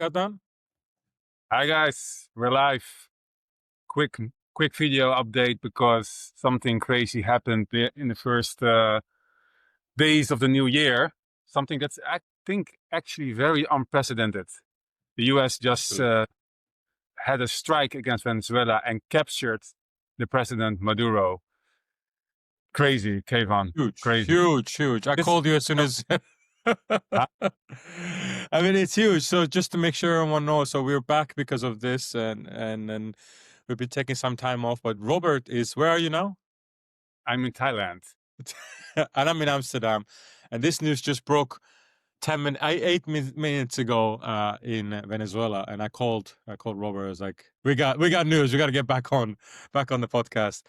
Got done? Hi guys, we're live. Quick, quick video update because something crazy happened in the first days of the new year. Something that's I think actually very unprecedented. The U.S. just Absolutely. had a strike against Venezuela and captured the president Maduro. Crazy, Kayvan. Huge, Crazy. huge, huge. I This, called you as soon as. uh, I mean, it's huge. So just to make sure everyone knows, so we're back because of this, and we've been taking some time off. But Robert is. Where are you now? I'm in Thailand. And I'm in Amsterdam, and this news just broke 8 minutes ago in Venezuela, and I called Robert. I was like, we got news. We got to get back on the podcast.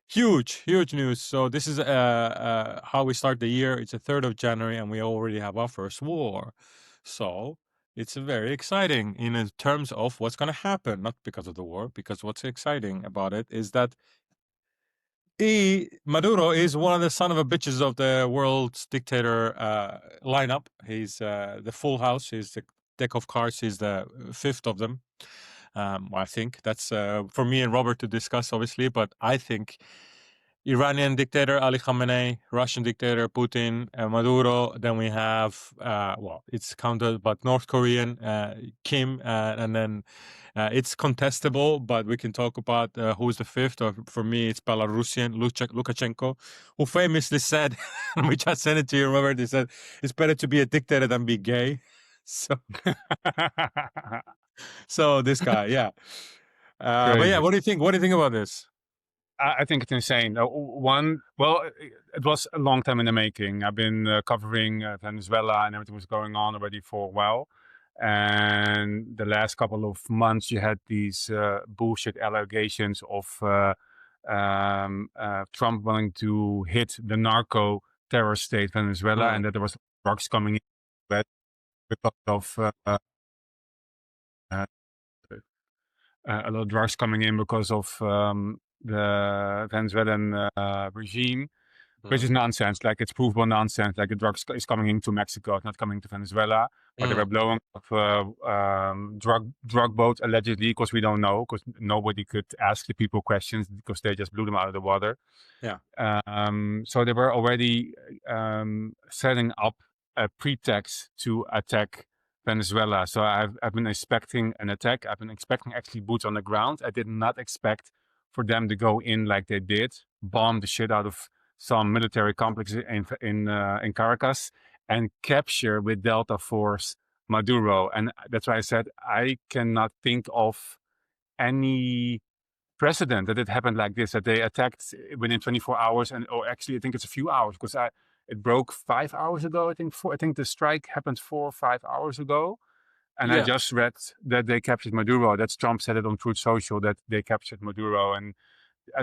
Huge news. So this is how we start the year. It's the 3rd of January, and we already have our first war. So it's very exciting in terms of what's going to happen, not because of the war, because what's exciting about it is that Maduro is one of the son of a bitches of the world's dictator lineup. He's the full house. He's the deck of cards. He's the fifth of them. I think that's for me and Robert to discuss, obviously. But I think Iranian dictator Ali Khamenei, Russian dictator Putin, Maduro. Then we have it's counted, but North Korean Kim, and then it's contestable, but we can talk about who's the fifth. Or for me, it's Belarusian Lukashenko, who famously said, which I sent it to you. Remember, he said it's better to be a dictator than be gay. So this guy, yeah. But yeah, Crazy. what do you think? What do you think about this? I think it's insane. It was a long time in the making. I've been covering Venezuela and everything was going on already for a while. And the last couple of months, you had these bullshit allegations of Trump wanting to hit the narco terror state Venezuela, and that there was drugs coming in because of uh, a lot of drugs coming in because of the Venezuelan regime, which is nonsense. Like it's provable nonsense. Like the drugs is coming into Mexico, it's not coming to Venezuela. But they were blowing up drug boats allegedly, because we don't know, because nobody could ask the people questions because they just blew them out of the water. Yeah. So they were already setting up a pretext to attack Venezuela. So I've been expecting an attack. I've been expecting actually boots on the ground. I did not expect for them to go in like they did, bomb the shit out of some military complexes in Caracas, and capture with Delta Force Maduro. And that's why I said I cannot think of any precedent that it happened like this, that they attacked within 24 hours, or actually I think it's a few hours, because it broke 5 hours ago. I think the strike happened 4 or 5 hours ago. And I just read that they captured Maduro. That's Trump said it on Truth Social, that they captured Maduro. And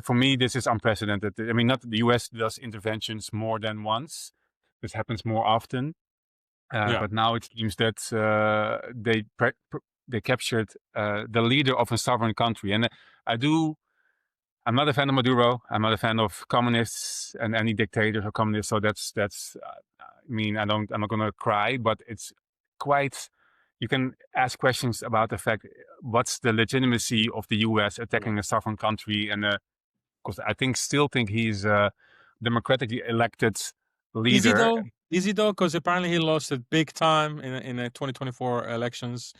for me, this is unprecedented. I mean, not the US does interventions more than once. This happens more often. But now it seems that they captured the leader of a sovereign country. And I'm not a fan of Maduro. I'm not a fan of communists and any dictators or communists. So I mean, I'm not going to cry, but it's quite, you can ask questions about the fact, what's the legitimacy of the US attacking a sovereign country? And because still think he's a democratically elected leader. Is he though? Because apparently he lost it big time in the 2024 elections.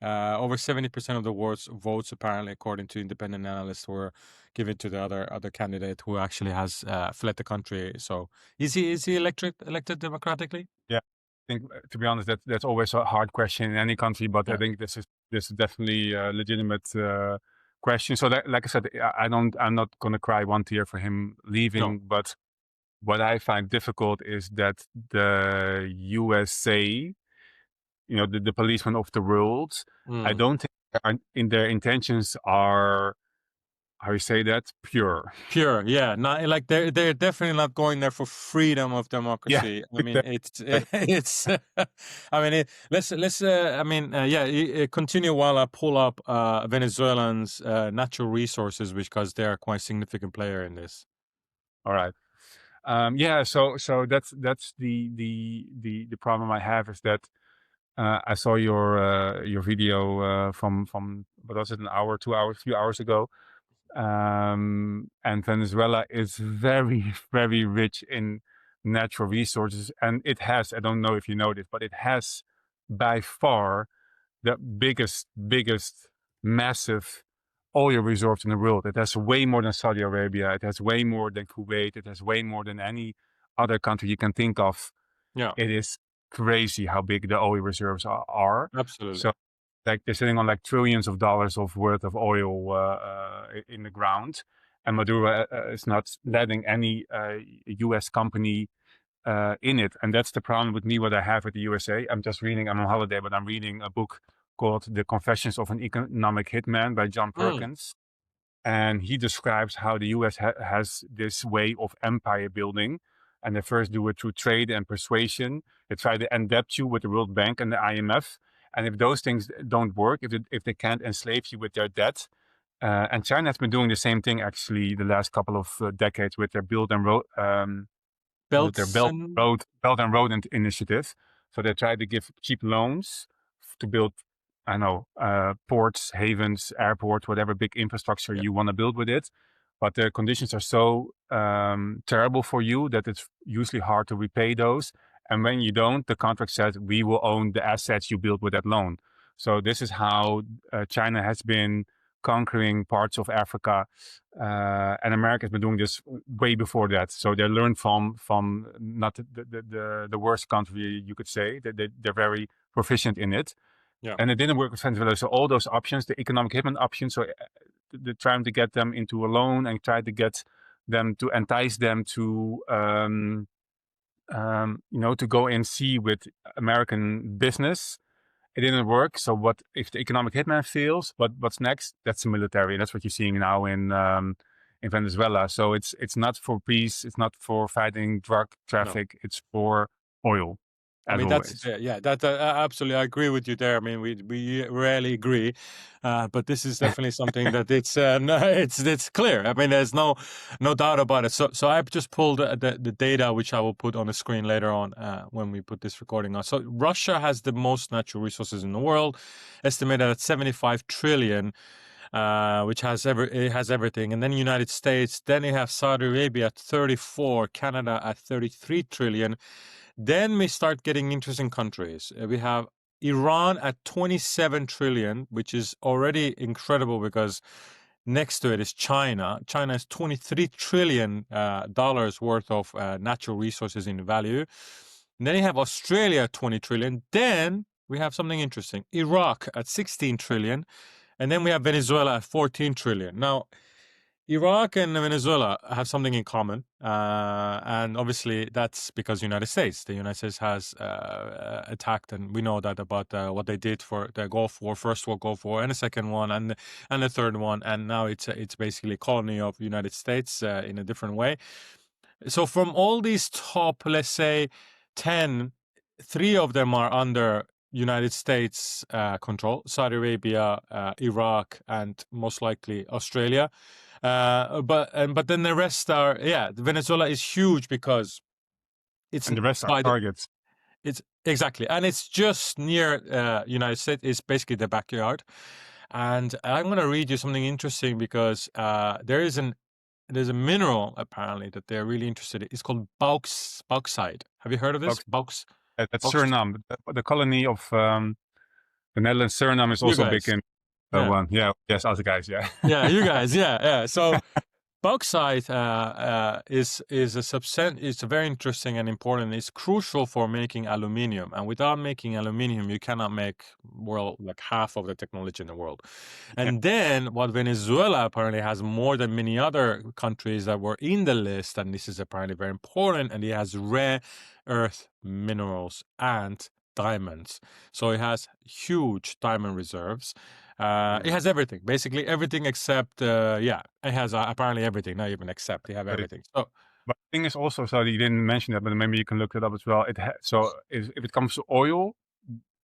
Over 70% of the votes, apparently, according to independent analysts, were given to the other candidate who actually has fled the country. So is he elected democratically? Yeah, I think to be honest, that's always a hard question in any country. But I think this is definitely a legitimate question. So like I said, I'm not gonna cry one tear for him leaving. No. But what I find difficult is that the USA, the policeman of the world, I don't think in their intentions are, how you say that, pure. Yeah. Not like they're definitely not going there for freedom of democracy. Yeah, I mean, it's. I mean, continue while I pull up Venezuelans' natural resources, because they're quite a significant player in this. All right. So that's the problem I have, is that I saw your video from what was it, an hour, 2 hours, a few hours ago. And Venezuela is very, very rich in natural resources, and it has, I don't know if you know this, but it has by far the biggest massive oil reserves in the world. It has way more than Saudi Arabia. It has way more than Kuwait. It has way more than any other country you can think of. Yeah, It is crazy how big the oil reserves are. absolutely. So, like, they're sitting on like trillions of dollars of worth of oil in the ground, and Maduro is not letting any U.S. company in it. And that's the problem with me, what I have with the USA. I'm on holiday, but I'm reading a book called The Confessions of an Economic Hitman by John Perkins. And he describes how the US has this way of empire building. And they first do it through trade and persuasion. They try to endebt you with the World Bank and the IMF. And if those things don't work, if they can't enslave you with their debt, and China has been doing the same thing actually the last couple of decades with their Belt and Road initiative. So they try to give cheap loans to build, I know, ports, havens, airports, whatever big infrastructure you want to build with it. But the conditions are so terrible for you that it's usually hard to repay those. And when you don't, the contract says we will own the assets you built with that loan. So this is how China has been conquering parts of Africa, and America has been doing this way before that. So they learned from not the worst country, you could say. They're very proficient in it. Yeah. And it didn't work with Venezuela. So all those options, the economic hitman options, so they're trying to get them into a loan and try to get them to entice them to to go and see with American business. It didn't work. So what if the economic hitman fails? What's next? That's the military. And that's what you're seeing now in Venezuela. So it's not for peace. It's not for fighting drug traffic. It's for oil. I mean, that's that absolutely. I agree with you there. I mean, we rarely agree, but this is definitely something that it's clear. I mean, there's no doubt about it. So I've just pulled the data, which I will put on the screen later on when we put this recording on. So Russia has the most natural resources in the world, estimated at 75 trillion. Which has everything, and then United States. Then you have Saudi Arabia at 34, Canada at 33 trillion. Then we start getting interesting countries. We have Iran at 27 trillion, which is already incredible because next to it is China. China has 23 trillion dollars worth of natural resources in value. And then you have Australia at 20 trillion. Then we have something interesting. Iraq at 16 trillion. And then we have Venezuela at 14 trillion. Now, Iraq and Venezuela have something in common, and obviously that's because the United States has attacked, and we know that about what they did for the Gulf War, First World Gulf War, and the second one, and the third one, and now it's basically a colony of the United States in a different way. So from all these top, let's say, 10, 3 of them are under United States control: Saudi Arabia, Iraq, and most likely Australia. But then the rest are Venezuela is huge because it's and the rest are targets. It's exactly, and it's just near United States. It's basically the backyard. And I'm going to read you something interesting because there's a mineral apparently that they're really interested in. It's called bauxite. Have you heard of this? That's Suriname. The colony of the Netherlands, Suriname is also big in one. Yeah, yes, other guys, yeah. Yeah, you guys, yeah. So bauxite is it's very interesting and important. It's crucial for making aluminium, and without making aluminium, you cannot make like half of the technology in the world. And then what Venezuela apparently has more than many other countries that were in the list, and this is apparently very important, and it has rare earth minerals and diamonds. So it has huge diamond reserves. It has everything, basically everything except, it has apparently everything, not even except, they have everything. So, but the thing is also, so you didn't mention that, but maybe you can look it up as well. If it comes to oil,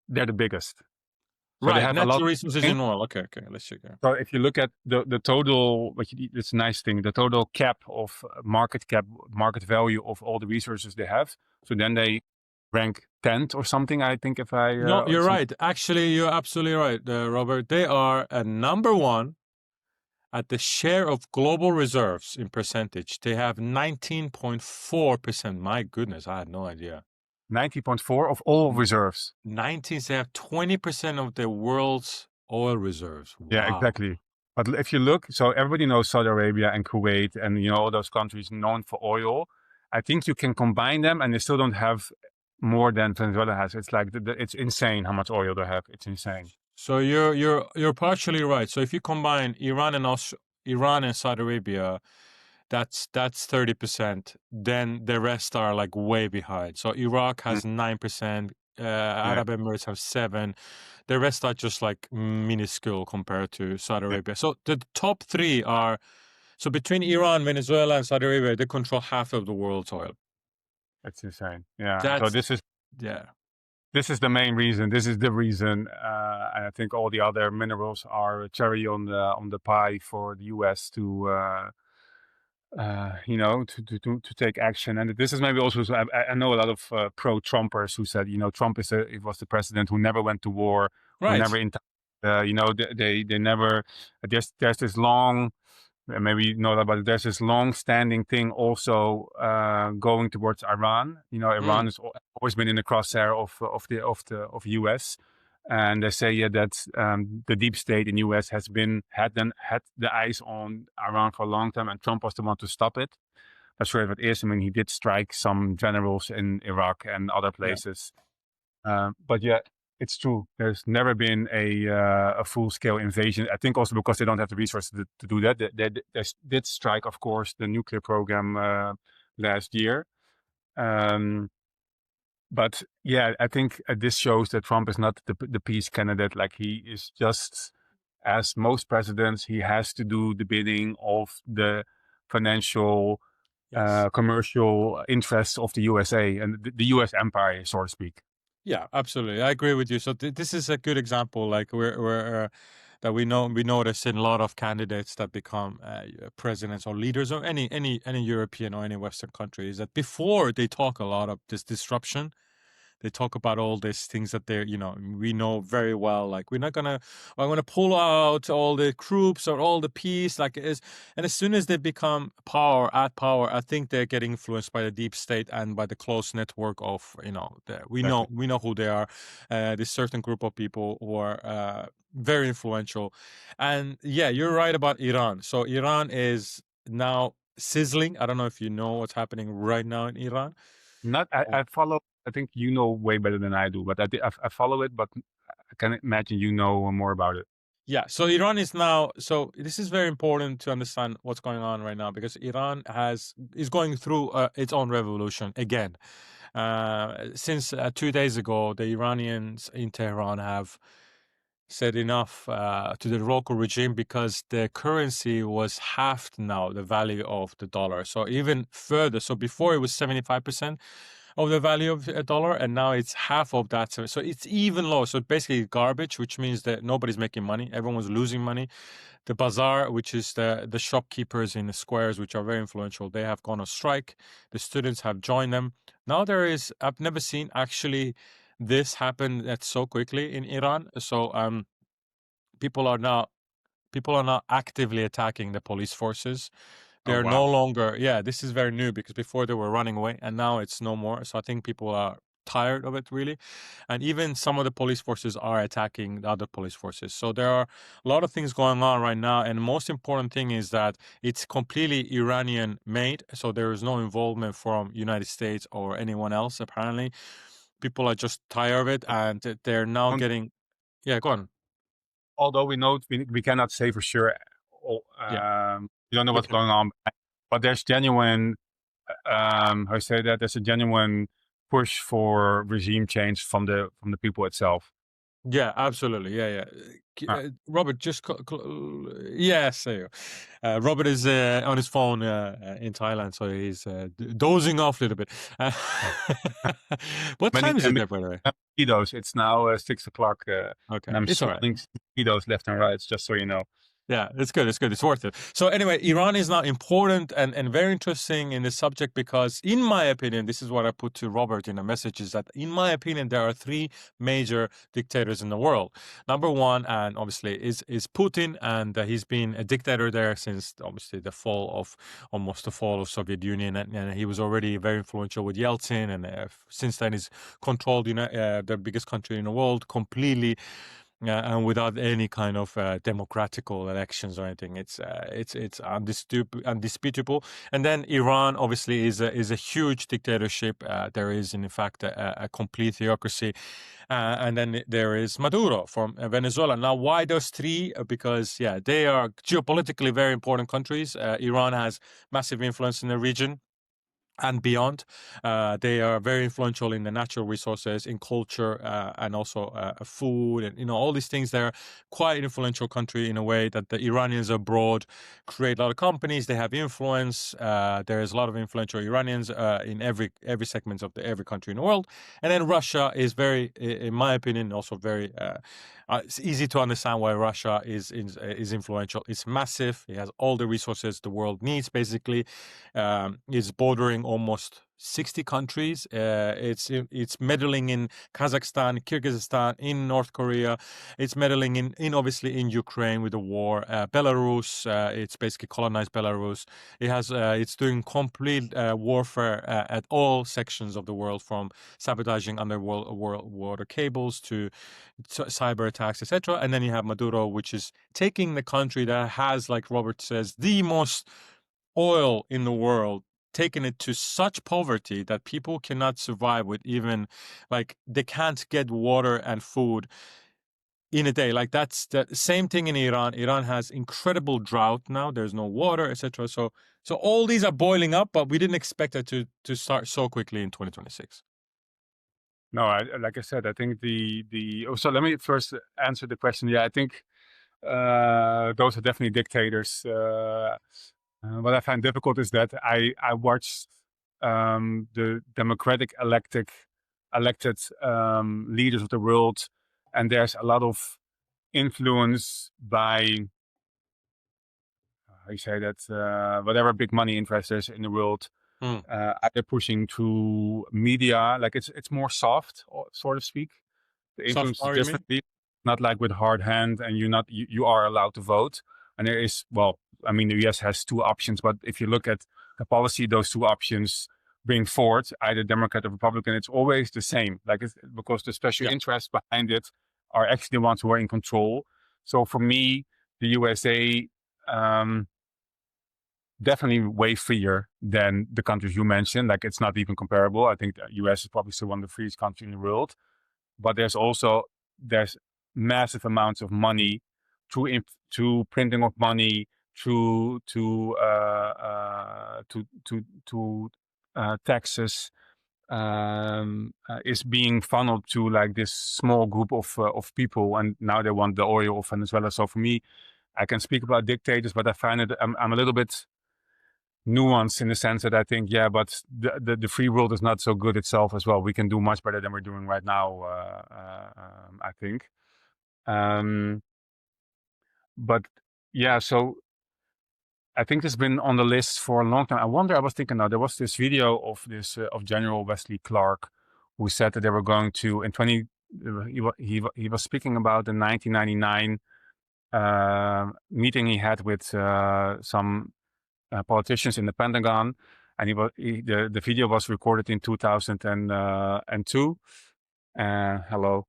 they're the biggest. So right, natural resources in oil. Okay, let's check there. So if you look at the total, it's a nice thing, the total cap of market value of all the resources they have. So then they rank 10th or something, I think, if I No, you're some right. Actually, you're absolutely right, Robert. They are number one at the share of global reserves in percentage. They have 19.4%. My goodness, I had no idea. 90.4 of all N- reserves. 19, they have 20% of the world's oil reserves. Yeah, Wow. exactly. But if you look, so everybody knows Saudi Arabia and Kuwait and all those countries known for oil. I think you can combine them and they still don't have more than Venezuela has. It's like it's insane how much oil they have. It's insane. So you're partially right. So if you combine Iran and Saudi Arabia, that's 30%. Then the rest are like way behind. So Iraq Mm, has 9%, yeah, Arab Emirates have 7. The rest are just like minuscule compared to Saudi yeah, Arabia. So the top 3 are, so between Iran, Venezuela, and Saudi Arabia, they control half of the world's oil. it's insane. Yeah. So That's yeah. this is the main reason. This is the reason, and I think all the other minerals are a cherry on the pie for the U.S. to to take action. And this is maybe also, so I know a lot of pro-Trumpers who said, Trump it was the president who never went to war, who never, Right. they never, there's this long, maybe you know about it, there's this long-standing thing also going towards Iran. Iran Mm, has always been in the crosshair of US. And they say that the deep state in US had the eyes on Iran for a long time, and Trump was the one to stop it. That's where it is. I mean, he did strike some generals in Iraq and other yeah. places. But yeah, it's true. There's never been a full scale invasion. I think also because they don't have the resources to do that. They did strike, of course, the nuclear program last year. Um, but yeah, I think this shows that Trump is not the peace candidate. Like, he is just, as most presidents, he has to do the bidding of the financial, Yes. commercial interests of the USA and the US empire, so to speak. Yeah, absolutely. I agree with you. So this is a good example, like we're that we notice in a lot of candidates that become presidents or leaders or any European or any Western country, is that before they talk a lot of this disruption, they talk about all these things that they're, we know very well, like I'm gonna pull out all the troops or all the peace, like is. And as soon as they become power, I think they're getting influenced by the deep state and by the close network of, Exactly. we know who they are, this certain group of people who are very influential. And yeah, you're right about Iran. So Iran is now sizzling. I don't know if you know what's happening right now in Iran. Not, I follow. I think you know way better than I do, but I follow it. But I can imagine you know more about it. Yeah, so Iran is now, so this is very important to understand what's going on right now, because Iran is going through its own revolution again. Since 2 days ago, the Iranians in Tehran have said enough to the local regime, because the currency was halved now, the value of the dollar. So even further, so before it was 75% of the value of a dollar, and now it's half of that. So it's even lower. So basically garbage, which means that nobody's making money. Everyone's losing money. The bazaar, which is the shopkeepers in the squares, which are very influential, they have gone on strike. The students have joined them. Now I've never seen actually this happen that so quickly in Iran. So people are now people are now actively attacking the police forces. Oh They're no wow! longer, yeah, this is very new, because before they were running away and now it's no more. So I think people are tired of it, really. And even some of the police forces are attacking the other police forces. So there are a lot of things going on right now. And the most important thing is that it's completely Iranian made. So there is no involvement from United States or anyone else, apparently. People are just tired of it, and they're now Um, getting, yeah, go on. Although we know we cannot say for sure, Yeah, we don't know we what's can. going on, but there's genuine, how you say that? There's a genuine push for regime change from the people itself. Yeah, absolutely. Yeah, yeah. Ah, Robert, yes, there you go. Robert is on his phone in Thailand, so he's dozing off a little bit. yeah. What Many time is and it many there, by the way? mosquitoes. It's now 6 o'clock, Okay, and I'm it's all right. smelling mosquitoes left and right. Just so you know. Yeah, it's good. It's good. It's worth it. So anyway, Iran is now important and very interesting in this subject because, in my opinion, this is what I put to Robert in a message, is that, in my opinion, there are three major dictators in the world. Number one, and obviously, is Putin, and he's been a dictator there since obviously the fall of Soviet Union, and he was already very influential with Yeltsin, and since then he's controlled the biggest country in the world completely, and without any kind of democratical elections or anything. It's undisputable. And then Iran obviously is a huge dictatorship. There is in fact a complete theocracy. And then there is Maduro from Venezuela. Now, why those three? Because they are geopolitically very important countries. Iran has massive influence in the region and beyond. They are very influential in the natural resources, in culture, and also food, and all these things. They're quite an influential country in a way that the Iranians abroad create a lot of companies. They have influence. There is a lot of influential Iranians in every segment of every country in the world. And then Russia is very, in my opinion, also very. It's easy to understand why Russia is influential. It's massive. It has all the resources the world needs, basically. It's bordering almost 60 countries. It's meddling in Kazakhstan, Kyrgyzstan, in North Korea. It's meddling in obviously in Ukraine with the war. Belarus, it's basically colonized Belarus. It's doing complete warfare at all sections of the world, from sabotaging water cables to cyber attacks, etc. And then you have Maduro, which is taking the country that has, like Robert says, the most oil in the world, taken it to such poverty that people cannot survive with, even like they can't get water and food in a day. Like, that's the same thing in Iran. Iran has incredible drought now. There's no water, etc. So all these are boiling up, but we didn't expect it to start so quickly in 2026. No, like I said, I think so let me first answer the question. Yeah, I think those are definitely dictators. What I find difficult is that I watched the democratic elected leaders of the world, and there's a lot of influence by how you say that, whatever big money investors in the world, either pushing to media, like it's more soft, so to speak. The Soft influence is power, you mean? differently, not like with hard hand, and you are allowed to vote. And there is, well, I mean, the US has two options, but if you look at the policy those two options bring forward, either Democrat or Republican, it's always the same. Like, it's because the special interests behind it are actually the ones who are in control. So for me, the USA definitely way freer than the countries you mentioned. Like, it's not even comparable. I think the US is probably still one of the freest countries in the world. But there's massive amounts of money to printing of money, to taxes, is being funneled to like this small group of people, and now they want the oil of Venezuela. So for me, I can speak about dictators, but I find it I'm a little bit nuanced in the sense that I think, but the free world is not so good itself as well. We can do much better than we're doing right now, I think. But so I think it's been on the list for a long time. I was thinking now, there was this video of General Wesley Clark, who said that they were going to, he was speaking about the 1999 meeting he had with some politicians in the Pentagon, and the video was recorded in 2002. Hello.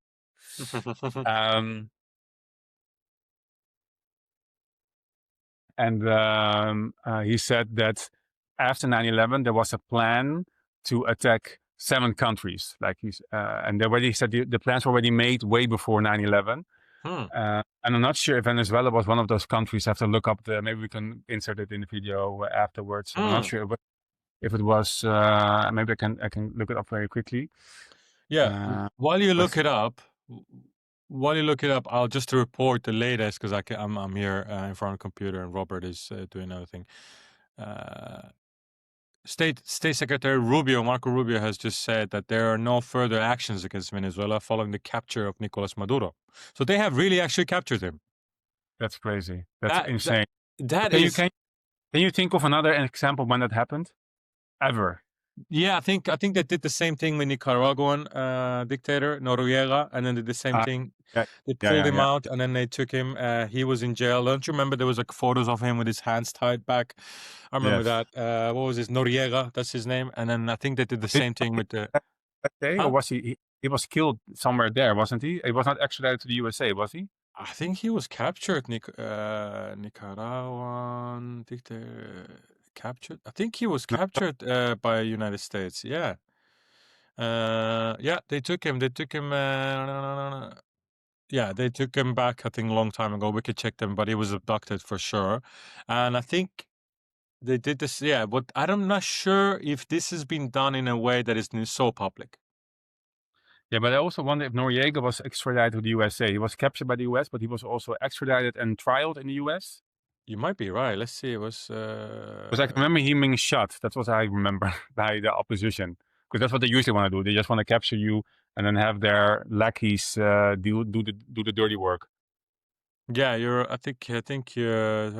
And he said that after 9/11 there was a plan to attack 7 countries. Like and he said the plans were already made way before 9/11. And I'm not sure if Venezuela was one of those countries. I have to look up maybe we can insert it in the video afterwards. I'm not sure if it was. Maybe I can look it up very quickly. Yeah. While you look it up, I'll just report the latest, because I'm here in front of the computer, and Robert is doing another thing. State Secretary Marco Rubio, has just said that there are no further actions against Venezuela following the capture of Nicolas Maduro. So they have really actually captured him. That's crazy. That's That insane. that Can you is. can can you think of another example when that happened? Ever? Yeah, I think they did the same thing with Nicaraguan dictator Noriega, and then did the same Uh, thing. yeah, They yeah, pulled yeah, him yeah. out, and then they took him. He was in jail. Don't you remember there was like photos of him with his hands tied back? I remember Yes. that. What was his Noriega? That's his name. And then I think they did the Did same thing with the. that day, or Huh? was he was killed somewhere there, wasn't he? He was not extradited to the USA, was he? I think he was captured. Nicaraguan dictator captured. I think he was No. captured by United States. Yeah. Yeah, they took him. They took him. Yeah, they took him back, I think, a long time ago. We could check them, but he was abducted for sure. And I think they did this, yeah, but I'm not sure if this has been done in a way that is so public. Yeah, but I also wonder if Noriega was extradited to the USA. He was captured by the US, but he was also extradited and trialed in the US. You might be right. Let's see. It was. Because I can remember him being shot. That's what I remember by the opposition. Because that's what they usually want to do. They just want to capture you and then have their lackeys do the dirty work. Yeah, you're. I think you're.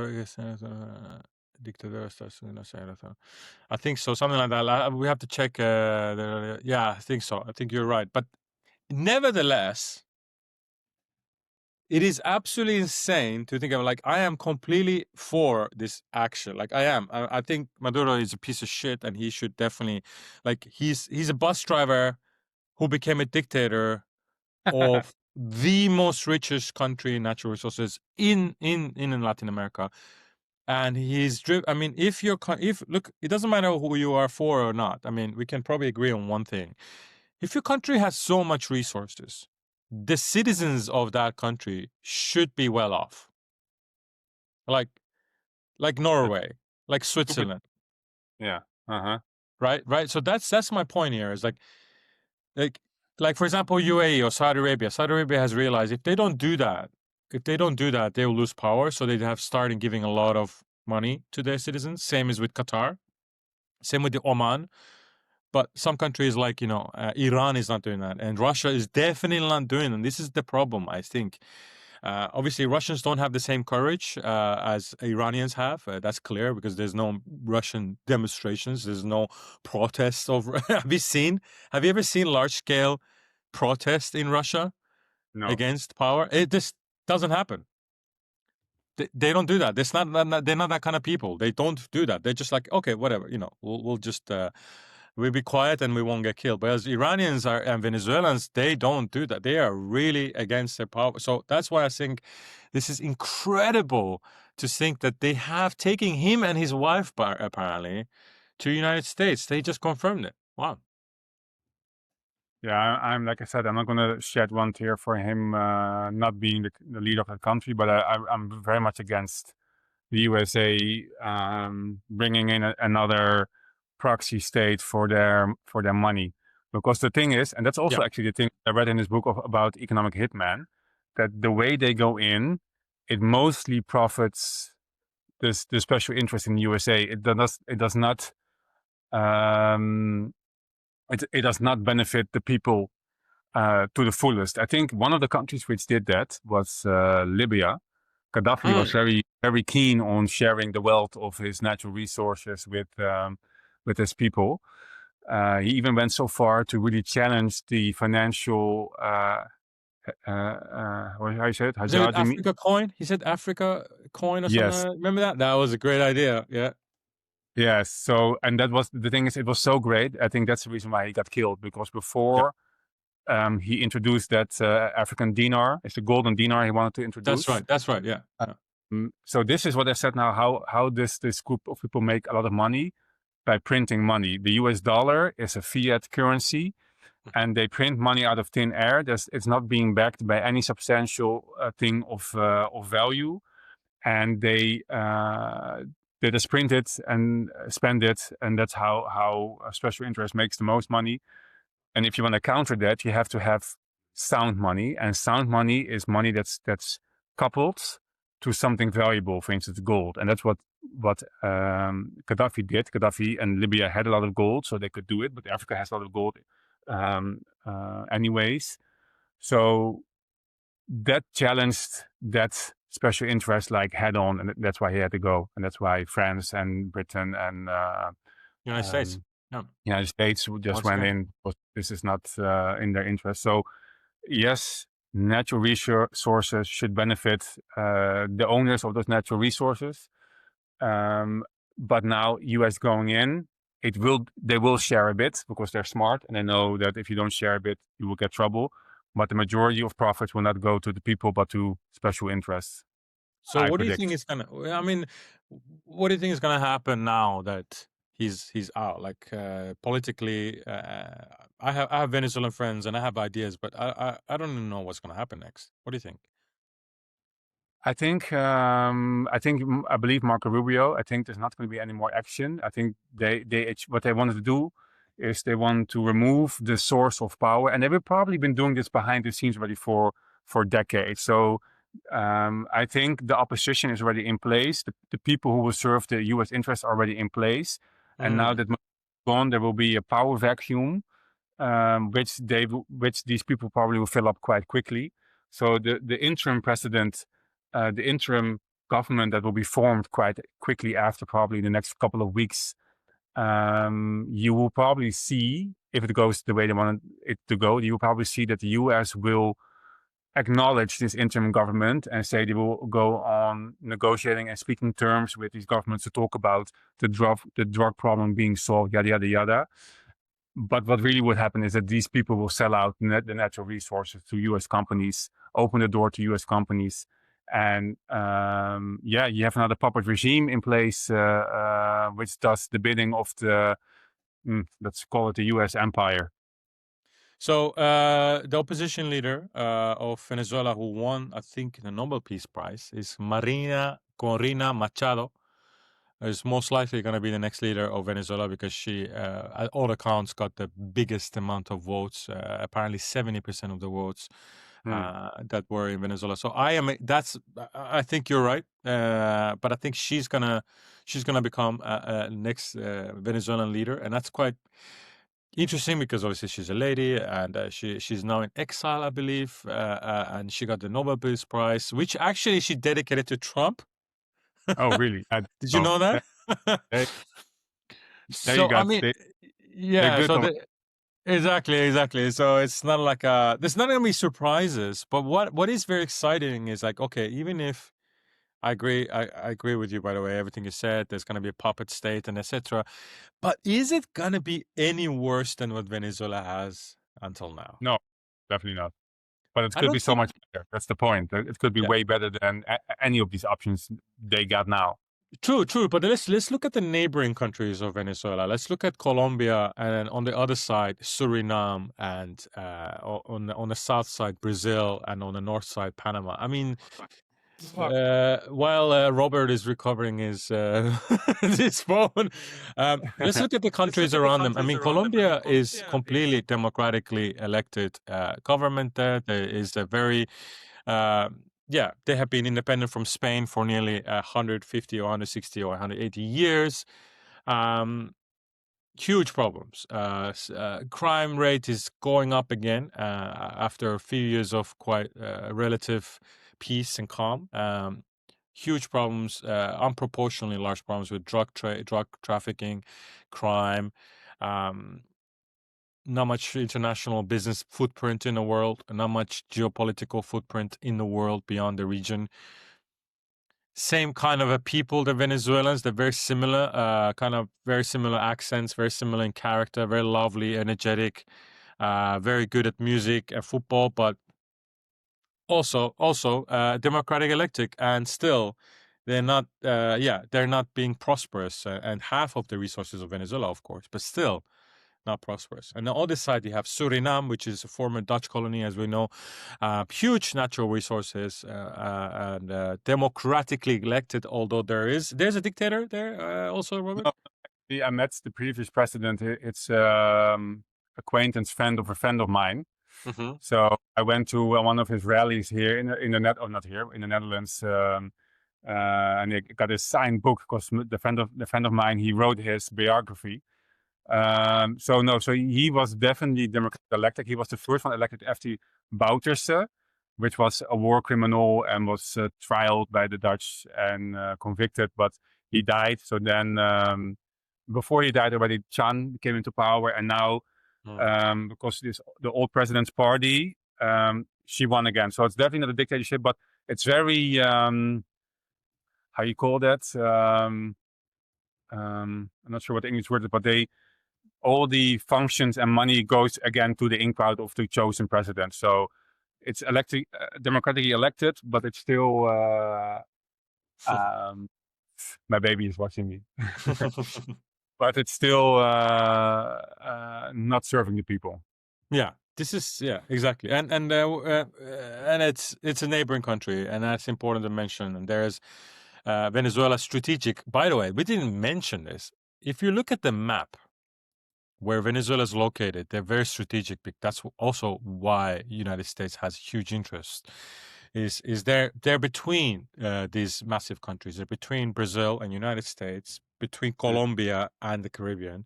Dictator starts in I think so, something like that. We have to check. Yeah, I think so. I think you're right. But nevertheless, it is absolutely insane to think of. Like, I am completely for this action. Like, I am. I think Maduro is a piece of shit, and he should definitely, like, he's a bus driver who became a dictator of the most richest country in natural resources in Latin America. And he's driven. I mean, if look, it doesn't matter who you are for or not. I mean, we can probably agree on one thing. If your country has so much resources, the citizens of that country should be well off. Like That's Norway, like stupid. Switzerland, Yeah. Uh-huh. right? Right. So that's my point here. Is like like for example, UAE or Saudi Arabia. Saudi Arabia has realized if they don't do that, they will lose power. So they have started giving a lot of money to their citizens. Same as with Qatar. Same with the Oman. But some countries like Iran is not doing that, and Russia is definitely not doing it. And this is the problem, I think. Obviously, Russians don't have the same courage as Iranians have. That's clear because there's no Russian demonstrations. There's no protests of. Have you ever seen large scale protest in Russia No. against power? It just doesn't happen. They don't do that. They're not that kind of people. They don't do that. They're just like, okay, whatever. We'll just we'll be quiet and we won't get killed. But as Iranians and Venezuelans, they don't do that. They are really against their power. So that's why I think this is incredible to think that they have taken him and his wife apparently to the United States. They just confirmed it. Wow. Yeah, I'm like I said, I'm not going to shed one tear for him not being the leader of the country, but I'm very much against the USA bringing in another proxy state for their money. Because the thing is, and that's also Yeah. actually the thing I read in this book about economic hitman, that the way they go in, it mostly profits the special interest in the USA. It does not it does not benefit the people to the fullest. I think one of the countries which did that was Libya. Gaddafi was very, very keen on sharing the wealth of his natural resources with his people. He even went so far to really challenge the financial, how you say it? Is it Africa coin? He said Africa coin or Yes. something. Remember that? That was a great idea. Yeah. Yes. So, and that was the thing is, it was so great. I think that's the reason why he got killed, because before he introduced that African dinar, it's the golden dinar he wanted to introduce. That's right. Yeah. So this is what I said now. How this group of people make a lot of money by printing money. The US dollar is a fiat currency, and they print money out of thin air. It's not being backed by any substantial thing of value, and they just print it and spend it, and that's how a special interest makes the most money. And if you want to counter that, you have to have sound money, and sound money is money that's coupled to something valuable, for instance, gold. And that's what Gaddafi did. Gaddafi and Libya had a lot of gold, so they could do it, but Africa has a lot of gold anyways. So that challenged that special interests like head on, and that's why he had to go, and that's why France and Britain and United States. Yeah. United States just Once went again. in because this is not in their interest. So yes, natural resources should benefit the owners of those natural resources. But now US going in, they will share a bit because they're smart and they know that if you don't share a bit, you will get trouble. But the majority of profits will not go to the people, but to special interests. So I what do you think predict. is gonna? I mean, what do you think is gonna happen now that he's out? Like politically, I have Venezuelan friends and I have ideas, but I don't even know what's gonna happen next. What do you think? I believe Marco Rubio. I think there's not going to be any more action. I think what they wanted to do is they want to remove the source of power, and they've probably been doing this behind the scenes already for decades. So I think the opposition is already in place. The people who will serve the U.S. interests are already in place, and now Mm. that gone, there will be a power vacuum which these people probably will fill up quite quickly. So the interim president, the interim government that will be formed quite quickly after probably the next couple of weeks, you will probably see, if it goes the way they want it to go, you will probably see that the US will acknowledge this interim government and say they will go on negotiating and speaking terms with these governments to talk about the drug problem being solved, yada, yada, yada. But what really would happen is that these people will sell out the natural resources to US companies, open the door to US companies. And you have another puppet regime in place, which does the bidding of let's call it the US empire. So the opposition leader of Venezuela, who won, I think, the Nobel Peace Prize, is Marina Corina Machado. Is most likely going to be the next leader of Venezuela because she, at all accounts, got the biggest amount of votes. Apparently, 70% of the votes that were in Venezuela. So I think you're right, but I think she's gonna become next Venezuelan leader, and that's quite interesting because obviously she's a lady and she's now in exile, I believe, and she got the Nobel Peace Prize, which actually she dedicated to Trump. Oh, really? Did you know that? There, there you So I got. mean, They're yeah. good So on. exactly. So it's not like there's not gonna be surprises. But what is very exciting is like, okay, even if I agree with you. By the way, everything you said, there's gonna be a puppet state and etc. But is it gonna be any worse than what Venezuela has until now? No, definitely not. But it I could be don't so think. much better. That's the point. It could be Yeah. way better than any of these options they got now. True. But let's look at the neighboring countries of Venezuela. Let's look at Colombia, and on the other side, Suriname, and on the south side, Brazil, and on the north side, Panama. I mean, while Robert is recovering his his phone, let's look at the countries around them. I mean, Colombia is completely democratically elected government. There is a very yeah, they have been independent from Spain for nearly 150 or 160 or 180 years. Huge problems. Crime rate is going up again after a few years of quite relative peace and calm. Huge problems, unproportionately large problems with drug trafficking, crime. Um, not much international business footprint in the world, not much geopolitical footprint in the world beyond the region. Same kind of a people, the Venezuelans. They're very similar, kind of very similar accents, very similar in character, very lovely, energetic, very good at music and football, but also democratic elected, and still they're not they're not being prosperous, and half of the resources of Venezuela, of course, but still not prosperous. And on the other side, you have Suriname, which is a former Dutch colony, as we know, huge natural resources, and democratically elected. Although there's a dictator there, also, Robert. No, I met the previous president. It's acquaintance, friend of a friend of mine. Mm-hmm. So I went to one of his rallies here in the not here in the Netherlands, and I got his signed book because the friend of mine, he wrote his biography. So he was definitely democratic elected. He was the first one elected after Bouterse. which was a war criminal and was trialed by the Dutch and convicted, but he died. So then, before he died, already Chan came into power, and now because the old president's party, she won again. So it's definitely not a dictatorship, but it's very how you call that? I'm not sure what the English word is, but all the functions and money goes again to the in crowd of the chosen president. So it's democratically elected, but it's still my baby is watching me. But it's still not serving the people. Yeah, this is exactly, and it's a neighboring country, and that's important to mention. And there's Venezuela strategic. By the way, we didn't mention this. If you look at the map where Venezuela is located, they're very strategic. That's also why United States has huge interest. Is they're between these massive countries. They're between Brazil and United States, between Colombia and the Caribbean,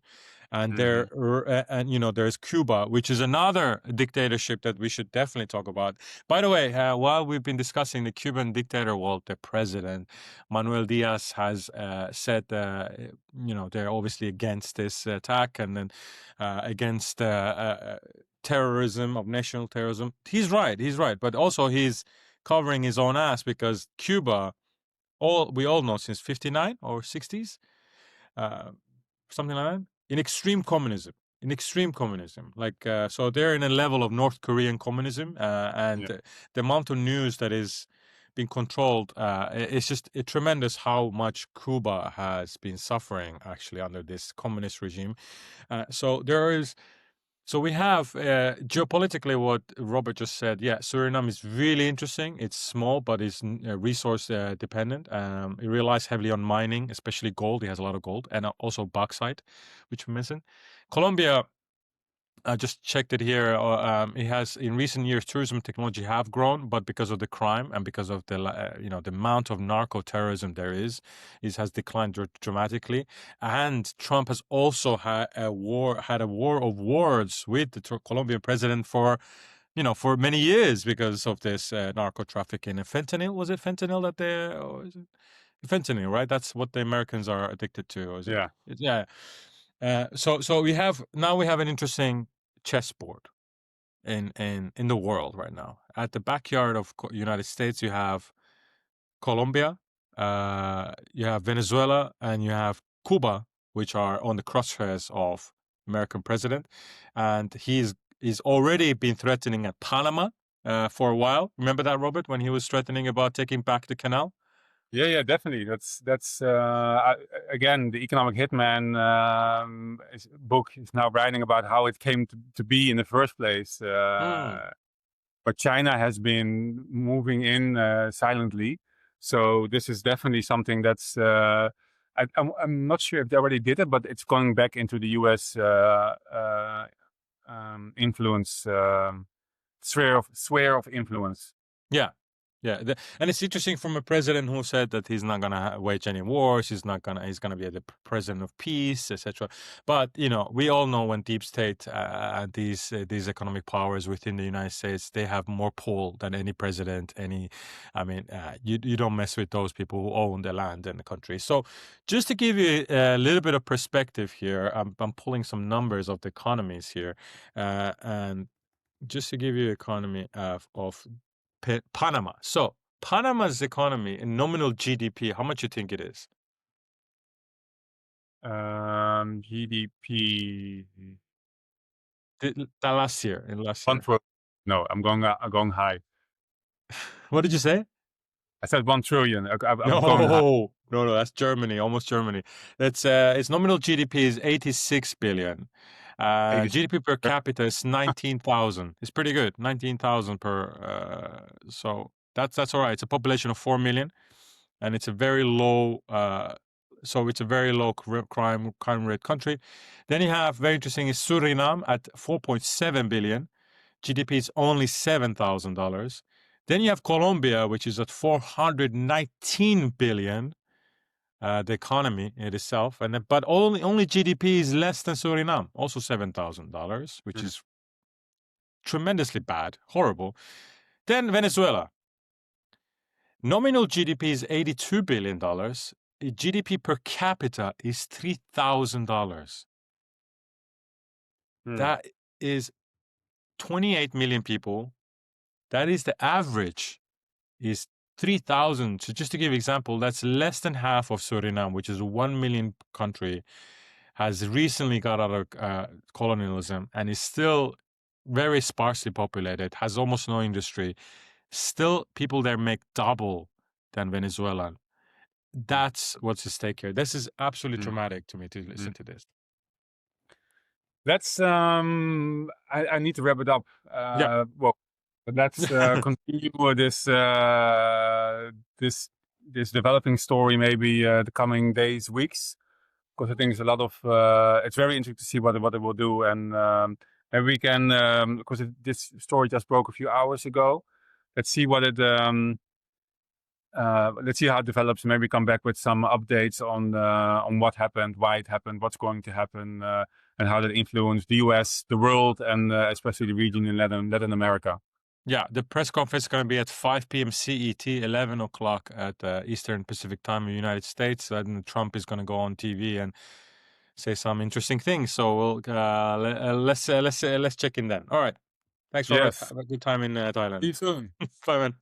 and there's Cuba, which is another dictatorship that we should definitely talk about. By the way, while we've been discussing the Cuban dictator, well, the president Manuel Diaz has said they're obviously against this attack, and then against terrorism, of national terrorism. He's right, but also he's covering his own ass, because Cuba, we all know since 59 or 60s, something like that, in extreme communism. Like so they're in a level of North Korean communism, and the amount of news that is being controlled, it's just tremendous how much Cuba has been suffering actually under this communist regime. So we have geopolitically what Robert just said. Yeah, Suriname is really interesting. It's small, but it's resource dependent. It relies heavily on mining, especially gold. It has a lot of gold, and also bauxite, which we mentioned. Colombia, I just checked it here. It has, in recent years, tourism technology have grown, but because of the crime and because of the the amount of narco terrorism there is, it has declined dramatically. And Trump has also had a war of words with the Colombian president for many years because of this narco trafficking and fentanyl. Was it fentanyl that or is it fentanyl? Right, that's what the Americans are addicted to. Or is it? Yeah. So we have an interesting chessboard in the world right now. At the backyard of United States, you have Colombia, you have Venezuela, and you have Cuba, which are on the crosshairs of American president, and he's already been threatening at Panama for a while. Remember that, Robert, when he was threatening about taking back the canal? Yeah, definitely. That's again, the economic hitman book is now writing about how it came to be in the first place. But China has been moving in silently, so this is definitely something that's. I'm not sure if they already did it, but it's going back into the U.S. Influence sphere of influence. Yeah. And it's interesting from a president who said that he's not gonna wage any wars. He's gonna be the president of peace, etc. But we all know when deep state and these economic powers within the United States, they have more pull than any president. You don't mess with those people who own the land and the country. So just to give you a little bit of perspective here, I'm pulling some numbers of the economies here, and just to give you economy of Panama. So Panama's economy in nominal GDP, how much you think it is? GDP. Last year. No, I'm going high. What did you say? I said 1 trillion. I'm no, going high. No, that's Germany, almost Germany. That's its nominal GDP is 86 billion. GDP per capita is 19,000. It's pretty good, 19,000 per. So that's all right. It's a population of 4 million, and it's a very low. So it's a very low crime rate country. Then you have, very interesting, is Suriname at 4.7 billion. GDP is only $7,000. Then you have Colombia, which is at 419 billion. The economy in itself, but only GDP is less than Suriname, also $7,000, which is tremendously bad, horrible. Then Venezuela. Nominal GDP is $82 billion. GDP per capita is $3,000. That is 28 million people. That is the average is 3,000. So just to give example, that's less than half of Suriname, which is a 1 million country, has recently got out of colonialism and is still very sparsely populated, has almost no industry. Still, people there make double than Venezuela. That's what's at stake here. This is absolutely traumatic to me to listen to this. Let's I need to wrap it up. Yeah. Well, let's continue this developing story maybe the coming days, weeks, because I think it's a lot of it's very interesting to see what it will do, and maybe we can because this story just broke a few hours ago. Let's see what it let's see how it develops. Maybe come back with some updates on what happened, why it happened, what's going to happen, and how that influenced the US, the world, and especially the region in Latin America. Yeah, the press conference is going to be at 5 p.m. CET, 11 o'clock at Eastern Pacific Time in the United States. And Trump is going to go on TV and say some interesting things. So we'll let's check in then. All right. Thanks, Robert. Yes. Have a good time in Thailand. See you soon. Bye, man.